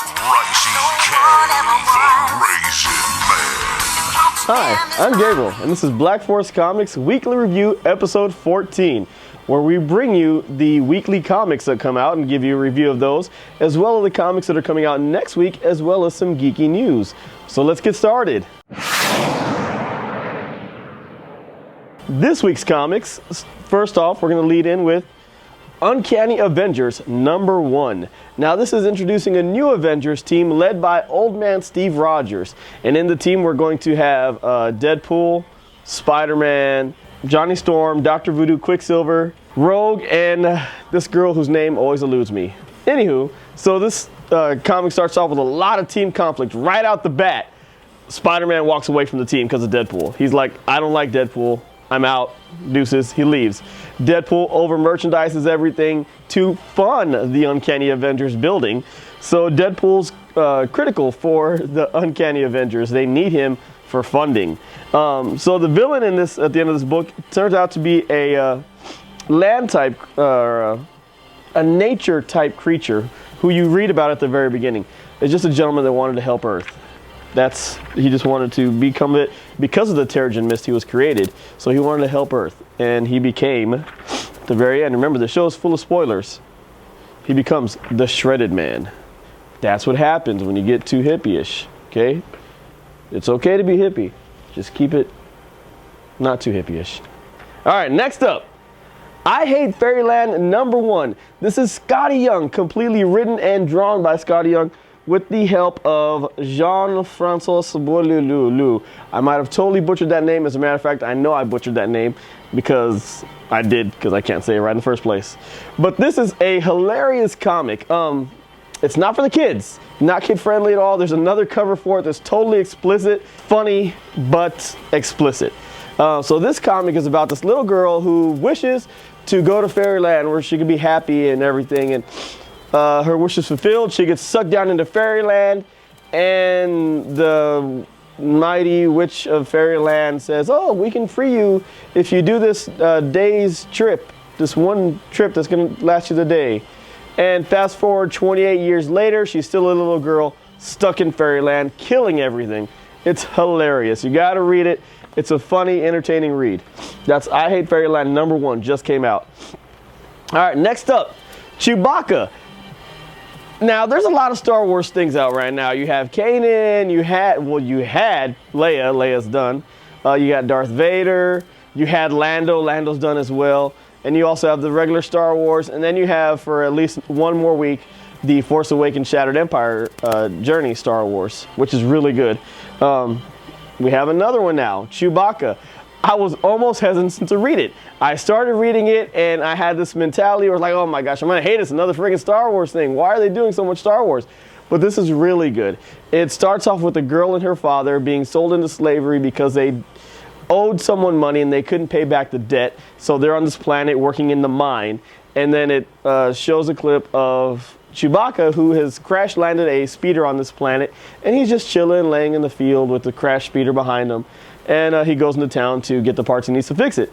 Raisi K, the Raisin Man. Hi, I'm Gabriel, and this is Black Forest Comics Weekly Review, Episode 14, where we bring you the weekly comics that come out and give you a review of those, as well as the comics that are coming out next week, as well as some geeky news. So let's get started. This week's comics, first off, we're going to lead in with Uncanny Avengers #1. Now this is introducing a new Avengers team led by Old Man Steve Rogers. And in the team we're going to have Deadpool, Spider-Man, Johnny Storm, Dr. Voodoo, Quicksilver, Rogue, and this girl whose name always eludes me. Anywho, so this comic starts off with a lot of team conflict right out the bat. Spider-Man walks away from the team because of Deadpool. He's like, I don't like Deadpool. I'm out. Deuces. He leaves. Deadpool over merchandises everything to fund the Uncanny Avengers building. So Deadpool's critical for the Uncanny Avengers. They need him for funding. So the villain in this, at the end of this book, turns out to be a land type, a nature type creature who you read about at the very beginning. It's just a gentleman that wanted to help Earth. He just wanted to become it because of the Terrigen Mist he was created. So he wanted to help Earth. And he became, at the very end, remember the show is full of spoilers, he becomes the Shredded Man. That's what happens when you get too hippie-ish, okay? It's okay to be hippie. Just keep it not too hippie-ish. All right, next up. I Hate Fairyland #1. This is Scotty Young, completely written and drawn by Scotty Young, with the help of Jean-Francois Boulelulu. I might have totally butchered that name. As a matter of fact, I know I butchered that name because I can't say it right in the first place. But this is a hilarious comic. It's not for the kids, not kid friendly at all. There's another cover for it that's totally explicit, funny, but explicit. So this comic is about this little girl who wishes to go to Fairyland where she could be happy and everything. And her wish is fulfilled. She gets sucked down into Fairyland, and the mighty witch of Fairyland says, oh, we can free you if you do this day's trip, this one trip that's going to last you the day. And fast forward 28 years later, she's still a little girl stuck in Fairyland, killing everything. It's hilarious. You got to read it. It's a funny, entertaining read. That's I Hate Fairyland #1, just came out. All right, next up, Chewbacca. Now, there's a lot of Star Wars things out right now. You have Kanan, you had Leia. Leia's done. You got Darth Vader. You had Lando. Lando's done as well. And you also have the regular Star Wars. And then you have, for at least one more week, the Force Awakens Shattered Empire Journey Star Wars, which is really good. We have another one now, Chewbacca. I was almost hesitant to read it. I started reading it and I had this mentality where I was like, oh my gosh, I'm gonna hate this, another freaking Star Wars thing. Why are they doing so much Star Wars? But this is really good. It starts off with a girl and her father being sold into slavery because they owed someone money and they couldn't pay back the debt. So they're on this planet working in the mine. And then it shows a clip of Chewbacca, who has crash landed a speeder on this planet, and he's just chilling, laying in the field with the crash speeder behind him. And he goes into town to get the parts he needs to fix it.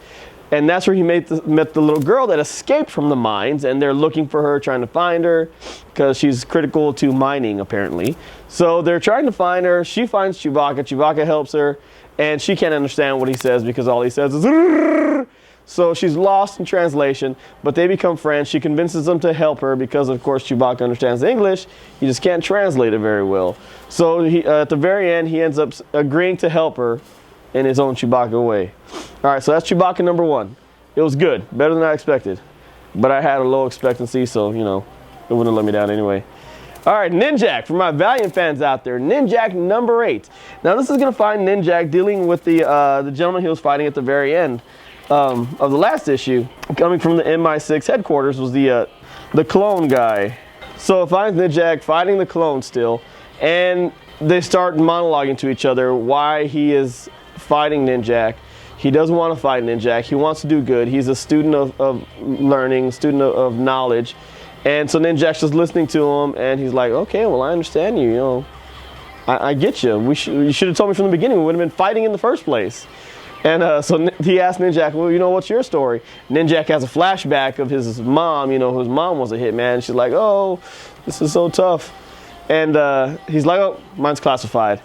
And that's where he met the little girl that escaped from the mines, and they're looking for her, trying to find her, because she's critical to mining, apparently. So they're trying to find her. She finds Chewbacca. Chewbacca helps her, and she can't understand what he says because all he says is "Rrrr." So she's lost in translation, but they become friends. She convinces them to help her because, of course, Chewbacca understands English. He just can't translate it very well. So at the very end, he ends up agreeing to help her in his own Chewbacca way. All right, so that's Chewbacca #1. It was good, better than I expected. But I had a low expectancy, so, it wouldn't let me down anyway. All right, Ninjak, for my Valiant fans out there, Ninjak #8. Now, this is going to find Ninjak dealing with the gentleman he was fighting at the very end of the last issue. Coming from the MI6 headquarters was the clone guy. So it finds Ninjak fighting the clone still, and they start monologuing to each other why he is fighting Ninjak. He doesn't want to fight Ninjak. He wants to do good. He's a student of learning, student of knowledge. And so Ninjak's just listening to him, and he's like, okay, well, I understand you, I get you. You should have told me from the beginning. We would have been fighting in the first place. And so he asked Ninjak, well, what's your story? Ninjak has a flashback of his mom, whose mom was a hitman. She's like, oh, this is so tough. And he's like, oh, mine's classified.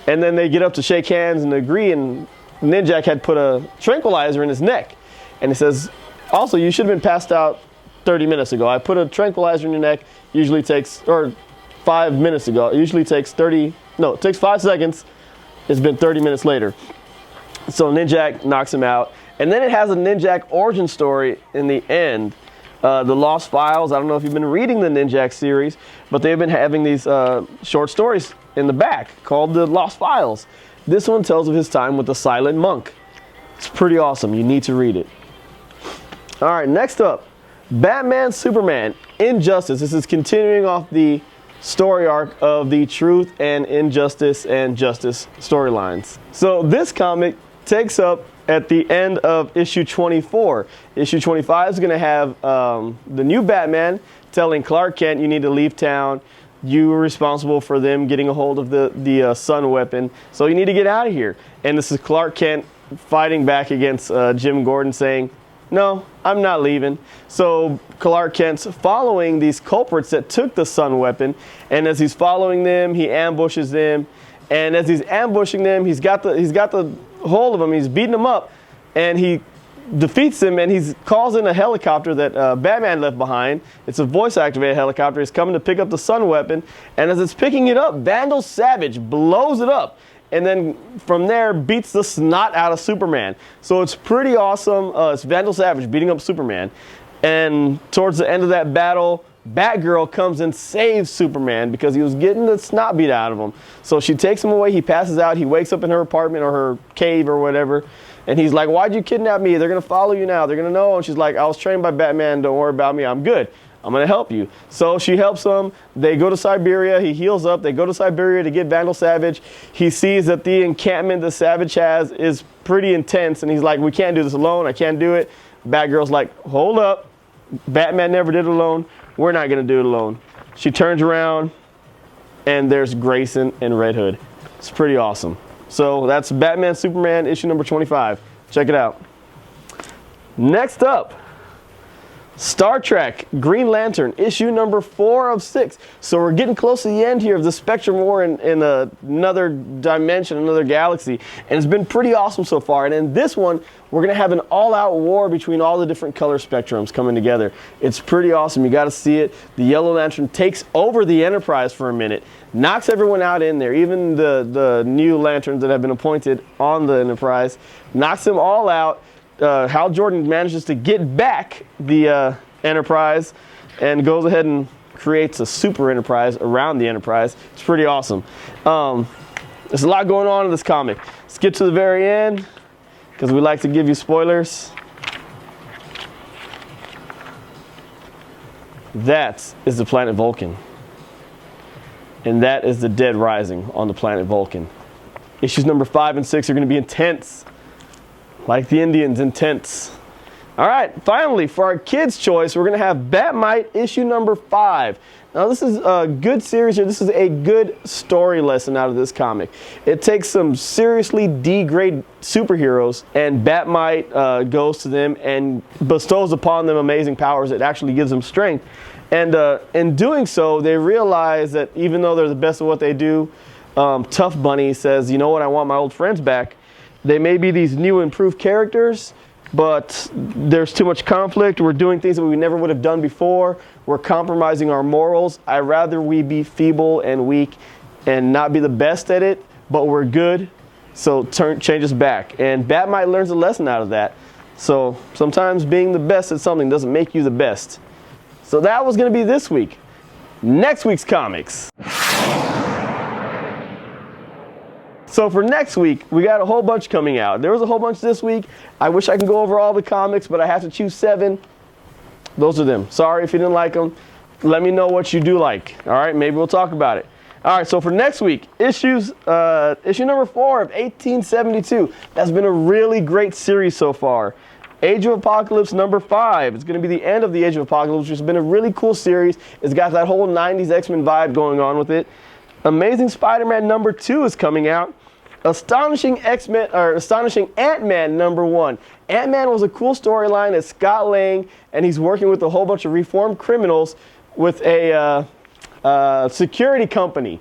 And then they get up to shake hands and agree, and Ninjak had put a tranquilizer in his neck. And he says, also, you should have been passed out 30 minutes ago. I put a tranquilizer in your neck, usually takes, or 5 minutes ago. It usually takes it takes 5 seconds. It's been 30 minutes later. So Ninjak knocks him out. And then it has a Ninjak origin story in the end. The Lost Files, I don't know if you've been reading the Ninjak series, but they've been having these short stories in the back called the Lost Files. This one tells of his time with the Silent Monk. It's pretty awesome. You need to read it. All right, next up, Batman Superman Injustice. This is continuing off the story arc of the Truth and Injustice and Justice storylines. So this comic takes up at the end of issue 24. Issue 25 is going to have the new Batman telling Clark Kent, you need to leave town. You were responsible for them getting a hold of the sun weapon, so you need to get out of here. And this is Clark Kent fighting back against Jim Gordon, saying, no, I'm not leaving. So Clark Kent's following these culprits that took the sun weapon, and as he's following them, he ambushes them. And as he's ambushing them, he's got the hold of them. He's beating them up, and he defeats them. And he calls in a helicopter that Batman left behind. It's a voice-activated helicopter. He's coming to pick up the sun weapon, and as it's picking it up, Vandal Savage blows it up, and then from there beats the snot out of Superman. So it's pretty awesome. It's Vandal Savage beating up Superman, and towards the end of that battle, Batgirl comes and saves Superman because he was getting the snot beat out of him. So she takes him away. He passes out. He wakes up in her apartment or her cave or whatever. And he's like, why'd you kidnap me? They're going to follow you now. They're going to know. And she's like, I was trained by Batman. Don't worry about me. I'm good. I'm going to help you. So she helps him. They go to Siberia. He heals up. They go to Siberia to get Vandal Savage. He sees that the encampment the Savage has is pretty intense. And he's like, we can't do this alone. I can't do it. Batgirl's like, hold up. Batman never did it alone. We're not going to do it alone. She turns around, and there's Grayson and Red Hood. It's pretty awesome. So that's Batman Superman issue number 25. Check it out. Next up, Star Trek Green Lantern issue number 4 of 6. So we're getting close to the end here of the Spectrum War in another dimension, another galaxy. And it's been pretty awesome so far. And in this one, we're going to have an all-out war between all the different color spectrums coming together. It's pretty awesome. You got to see it. The Yellow Lantern takes over the Enterprise for a minute, knocks everyone out in there, even the new Lanterns that have been appointed on the Enterprise, knocks them all out. Hal Jordan manages to get back the Enterprise and goes ahead and creates a super Enterprise around the Enterprise. It's pretty awesome. There's a lot going on in this comic. Let's get to the very end, because we like to give you spoilers. That is the planet Vulcan. And that is the dead rising on the planet Vulcan. Issues number 5 and 6 are going to be intense. Like the Indians, intense. All right, finally, for our kids' choice, we're going to have Batmite issue number 5. Now, this is a good series here. This is a good story lesson out of this comic. It takes some seriously D-grade superheroes, and Batmite goes to them and bestows upon them amazing powers that actually gives them strength. And in doing so, they realize that even though they're the best at what they do, Tough Bunny says, you know what, I want my old friends back. They may be these new improved characters, but there's too much conflict. We're doing things that we never would have done before. We're compromising our morals. I'd rather we be feeble and weak and not be the best at it, but we're good. So change us back. And Batmite learns a lesson out of that. So sometimes being the best at something doesn't make you the best. So that was going to be this week. Next week's comics. So for next week, we got a whole bunch coming out. There was a whole bunch this week. I wish I could go over all the comics, but I have to choose 7. Those are them. Sorry if you didn't like them. Let me know what you do like. All right, maybe we'll talk about it. All right, so for next week, issue number 4 of 1872. That's been a really great series so far. Age of Apocalypse number 5. It's going to be the end of the Age of Apocalypse, which has been a really cool series. It's got that whole 90s X-Men vibe going on with it. Amazing Spider-Man number 2 is coming out. Astonishing Ant-Man number 1. Ant-Man was a cool storyline. It's Scott Lang, and he's working with a whole bunch of reformed criminals with a Security company.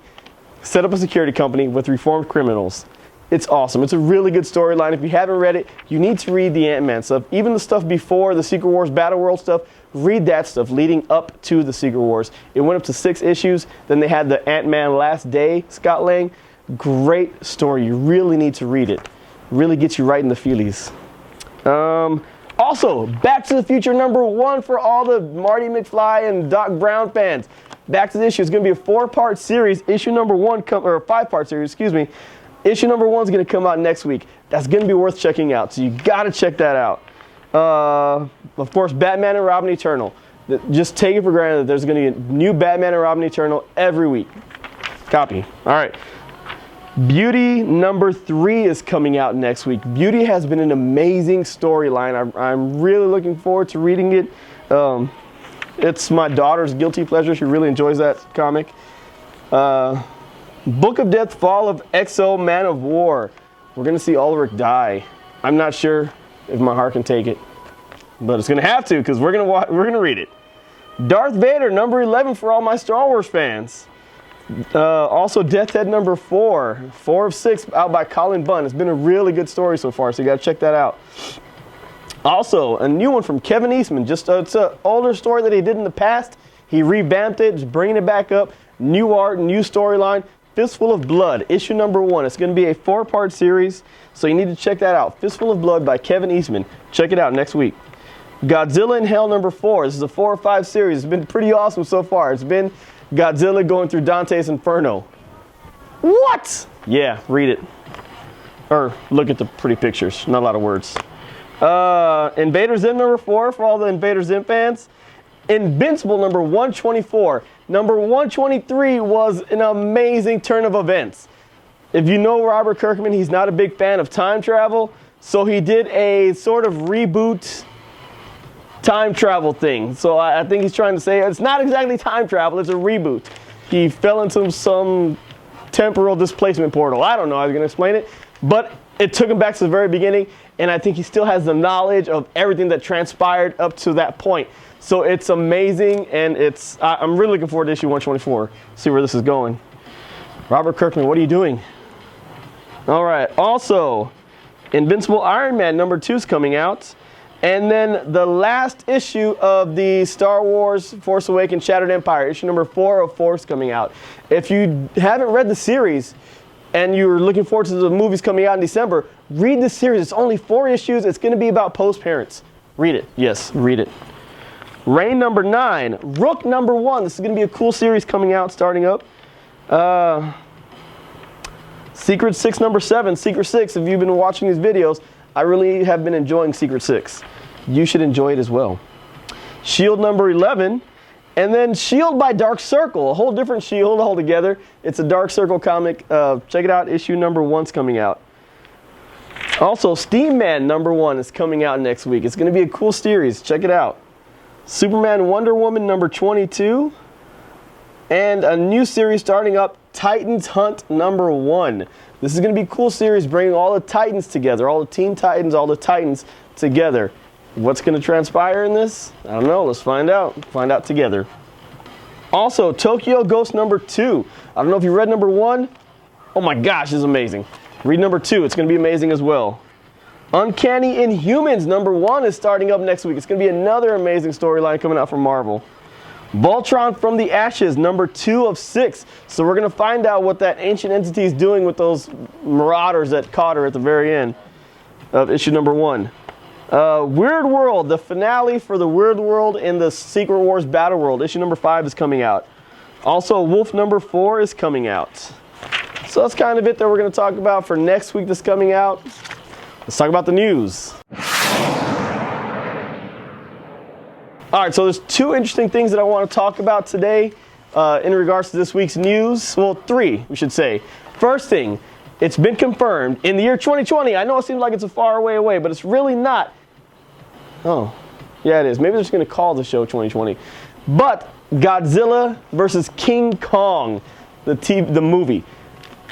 Set up a security company with reformed criminals. It's awesome. It's a really good storyline. If you haven't read it, you need to read the Ant-Man stuff. Even the stuff before the Secret Wars Battle World stuff, read that stuff leading up to the Secret Wars. It went up to 6 issues. Then they had the Ant-Man Last Day, Scott Lang. Great story. You really need to read it. Really gets you right in the feelies. Also, Back to the Future #1 for all the Marty McFly and Doc Brown fans. Back to the Issue is going to be a 4-part series. Issue #1, or a 5-part series, excuse me. Issue #1 is going to come out next week. That's going to be worth checking out, so you got to check that out. Of course, Batman and Robin Eternal. Just take it for granted that there's going to be a new Batman and Robin Eternal every week. Copy. All right. Beauty #3 is coming out next week. Beauty has been an amazing storyline. I'm really looking forward to reading it. It's my daughter's guilty pleasure. She really enjoys that comic. Book of Death, Fall of Exo Man of War. We're going to see Ulrich die. I'm not sure if my heart can take it, but it's going to have to because we're going to read it. Darth Vader #11 for all my Star Wars fans. Also, Death Head #4, 4 of 6, out by Colin Bunn. It's been a really good story so far, so you got to check that out. Also, a new one from Kevin Eastman. It's an older story that he did in the past. He revamped it, just bringing it back up. New art, new storyline. Fistful of Blood, issue #1. It's going to be a 4-part series, so you need to check that out. Fistful of Blood by Kevin Eastman. Check it out next week. Godzilla in Hell #4. This is a 4 or 5 series. It's been pretty awesome so far. It's been Godzilla going through Dante's Inferno. What? Yeah, read it. Or look at the pretty pictures. Not a lot of words. Invader Zim #4 for all the Invader Zim fans. Invincible #124. #123 was an amazing turn of events. If you know Robert Kirkman, he's not a big fan of time travel, so he did a sort of reboot time travel thing. So I think he's trying to say it's not exactly time travel, it's a reboot. He fell into some temporal displacement portal. I don't know how I'm going to explain it, but it took him back to the very beginning, and I think he still has the knowledge of everything that transpired up to that point. So it's amazing, and I'm really looking forward to issue 124. See where this is going. Robert Kirkman, what are you doing? All right. Also, Invincible Iron Man #2 is coming out. And then the last issue of the Star Wars Force Awakens Shattered Empire, issue #4 of 4 is coming out. If you haven't read the series and you're looking forward to the movies coming out in December, read the series. It's only 4 issues. It's going to be about post-parents. Read it. Yes, read it. Reign #9, Rook #1. This is going to be a cool series coming out, starting up. Secret 6 #7. Secret 6, if you've been watching these videos, I really have been enjoying Secret 6. You should enjoy it as well. Shield #11. And then Shield by Dark Circle, a whole different Shield altogether. It's a Dark Circle comic. Check it out. Issue #1's coming out. Also, Steam Man #1 is coming out next week. It's going to be a cool series. Check it out. Superman Wonder Woman #22. And a new series starting up, Titans Hunt #1. This is going to be a cool series bringing all the Titans together, all the Teen Titans, all the Titans together. What's going to transpire in this? I don't know. Let's find out. Find out together. Also, Tokyo Ghost #2. I don't know if you read #1. Oh my gosh, it's amazing. Read #2. It's going to be amazing as well. Uncanny Inhumans #1 is starting up next week. It's going to be another amazing storyline coming out from Marvel. Voltron from the Ashes #2 of 6. So we're going to find out what that ancient entity is doing with those marauders that caught her at the very end of issue #1. Weird World, the finale for the Weird World in the Secret Wars Battle World. Issue #5 is coming out. Also, Wolf #4 is coming out. So that's kind of it that we're going to talk about for next week that's coming out. Let's talk about the news. All right, so there's 2 interesting things that I want to talk about today in regards to this week's news. Well, 3, we should say. First thing, it's been confirmed in the year 2020. I know it seems like it's a far away, but it's really not. Oh, yeah, it is. Maybe they're just going to call the show 2020. But Godzilla versus King Kong, the movie.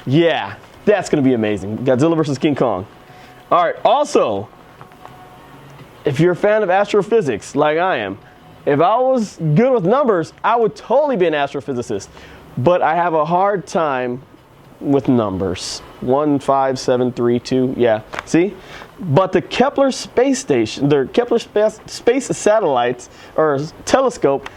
Yeah, that's going to be amazing. Godzilla versus King Kong. All right, also, if you're a fan of astrophysics, like I am, If I was good with numbers, I would totally be an astrophysicist. But I have a hard time with numbers. 1, 5, 7, 3, 2, yeah, see? But the Kepler space station, the Kepler space satellites, or telescope,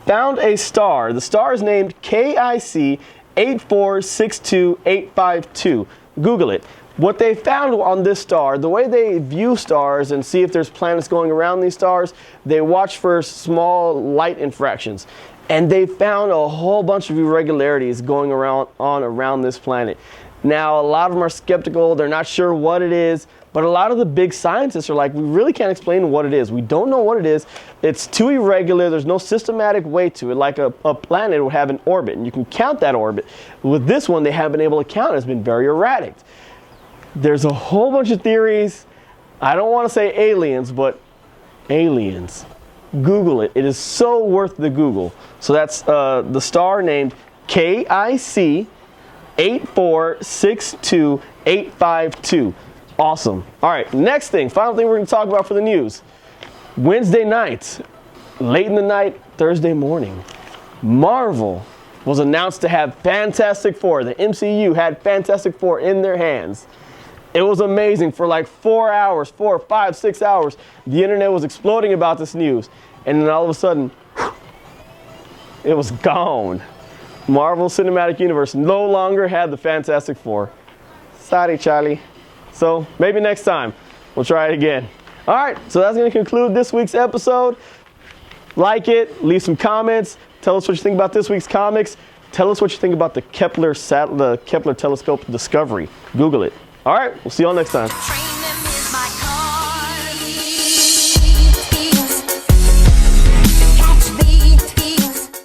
found a star. The star is named KIC 8462852. Google it. What they found on this star, the way they view stars and see if there's planets going around these stars, they watch for small light infractions. And they found a whole bunch of irregularities going around this planet. Now, a lot of them are skeptical. They're not sure what it is. But a lot of the big scientists are like, we really can't explain what it is. We don't know what it is. It's too irregular. There's no systematic way to it. Like a planet would have an orbit, and you can count that orbit. With this one, they haven't been able to count it. It's been very erratic. There's a whole bunch of theories. I don't want to say aliens, but aliens. Google it. It is so worth the Google. So that's the star named KIC 8462852. Awesome. All right, next thing, final thing we're going to talk about for the news. Wednesday night, late in the night, Thursday morning, Marvel was announced to have Fantastic Four. The MCU had Fantastic Four in their hands. It was amazing. For like 4 hours, 4, 5, 6 hours, the internet was exploding about this news. And then all of a sudden, it was gone. Marvel Cinematic Universe no longer had the Fantastic Four. Sorry, Charlie. So maybe next time we'll try it again. All right, so that's going to conclude this week's episode. Like it, leave some comments, tell us what you think about this week's comics. Tell us what you think about the Kepler telescope discovery. Google it. All right, we'll see you all next time.